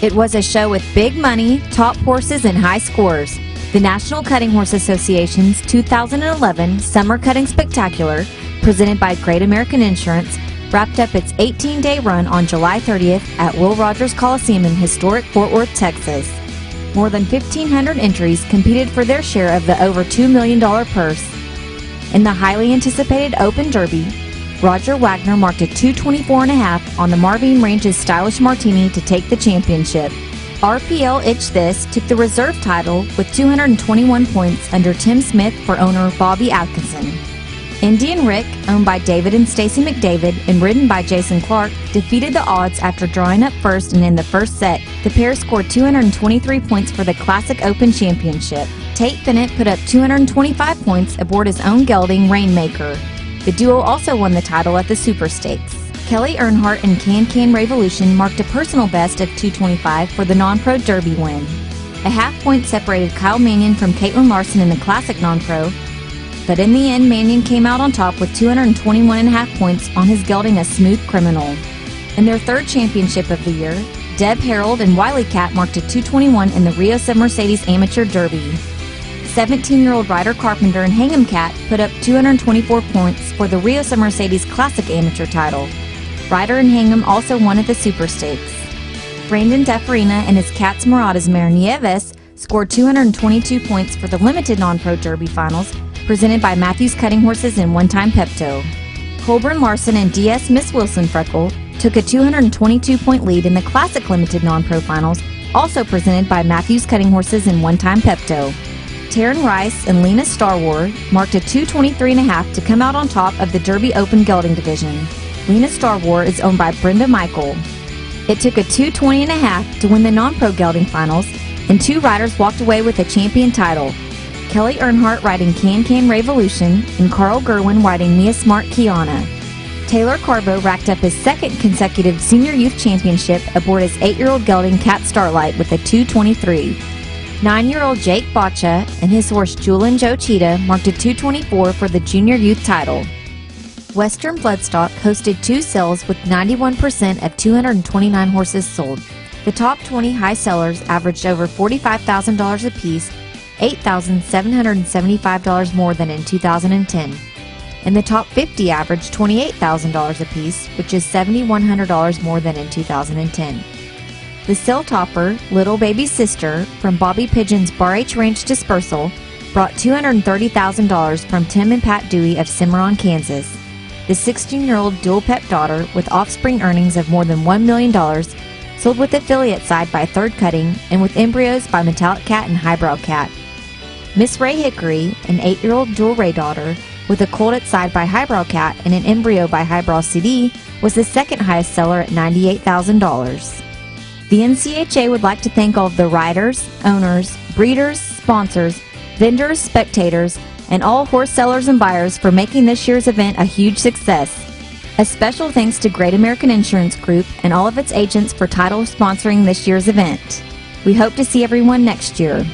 It was a show with big money, top horses, and high scores. The National Cutting Horse Association's 2011 Summer Cutting Spectacular, presented by Great American Insurance, wrapped up its 18-day run on July 30th at Will Rogers Coliseum in historic Fort Worth, Texas. More than 1,500 entries competed for their share of the over $2 million purse. In the highly anticipated Open Derby, Roger Wagner marked a 2:24.5 on the Marvine Range's Stylish Martini to take the championship. RPL Itch This took the reserve title with 221 points under Tim Smith for owner Bobby Atkinson. Indian Rick, owned by David and Stacy McDavid and ridden by Jason Clark, defeated the odds after drawing up first, and in the first set, the pair scored 223 points for the Classic Open Championship. Tate Bennett put up 225 points aboard his own gelding, Rainmaker. The duo also won the title at the Super Stakes. Kelly Earnhardt and Can Revolution marked a personal best of 225 for the Non-Pro Derby win. A half-point separated Kyle Mannion from Caitlin Larson in the Classic Non-Pro, but in the end, Mannion came out on top with 221.5 points on his gelding, A Smooth Criminal. In their third championship of the year, Deb Harold and Wiley Cat marked a 221 in the Rio Sub Mercedes Amateur Derby. 17-year-old Ryder Carpenter and Hingham Cat put up 224 points for the Rio Sub Mercedes Classic Amateur title. Ryder and Hingham also won at the Super Stakes. Brandon Defarina and his Cats Marauders mare Nieves scored 222 points for the limited non-pro Derby finals, presented by Matthews Cutting Horses and One Time Pepto. Colburn Larson and DS Miss Wilson Freckle took a 222-point lead in the Classic Limited non-pro finals, also presented by Matthews Cutting Horses and One Time Pepto. Taryn Rice and Lena Star Wars marked a 223.5 to come out on top of the Derby Open Gelding Division. Lena Star Wars is owned by Brenda Michael. It took a 220.5 to win the non-pro gelding finals, and two riders walked away with the champion title. Kelly Earnhardt riding Can Revolution and Carl Gerwin riding Mia Smart Kiana. Taylor Carbo racked up his second consecutive Senior Youth Championship aboard his 8-year-old gelding Cat Starlight with a 223. 9-year-old Jake Boccia and his horse Julin Joe Cheetah marked a 224 for the Junior Youth title. Western Bloodstock hosted two sales with 91% of 229 horses sold. The top 20 high sellers averaged over $45,000 apiece, $8,775 more than in 2010. And the top 50 averaged $28,000 apiece, which is $7,100 more than in 2010. The sale topper, Little Baby Sister, from Bobby Pigeon's Bar H Ranch Dispersal, brought $230,000 from Tim and Pat Dewey of Cimarron, Kansas. The 16-year-old dual pep daughter, with offspring earnings of more than $1 million, sold with affiliate side by Third Cutting and with embryos by Metallic Cat and Highbrow Cat. Miss Ray Hickory, an 8-year-old dual Ray daughter, with a colt at side by Highbrow Cat and an embryo by Highbrow CD, was the second highest seller at $98,000. The NCHA would like to thank all of the riders, owners, breeders, sponsors, vendors, spectators, and all horse sellers and buyers for making this year's event a huge success. A special thanks to Great American Insurance Group and all of its agents for title sponsoring this year's event. We hope to see everyone next year.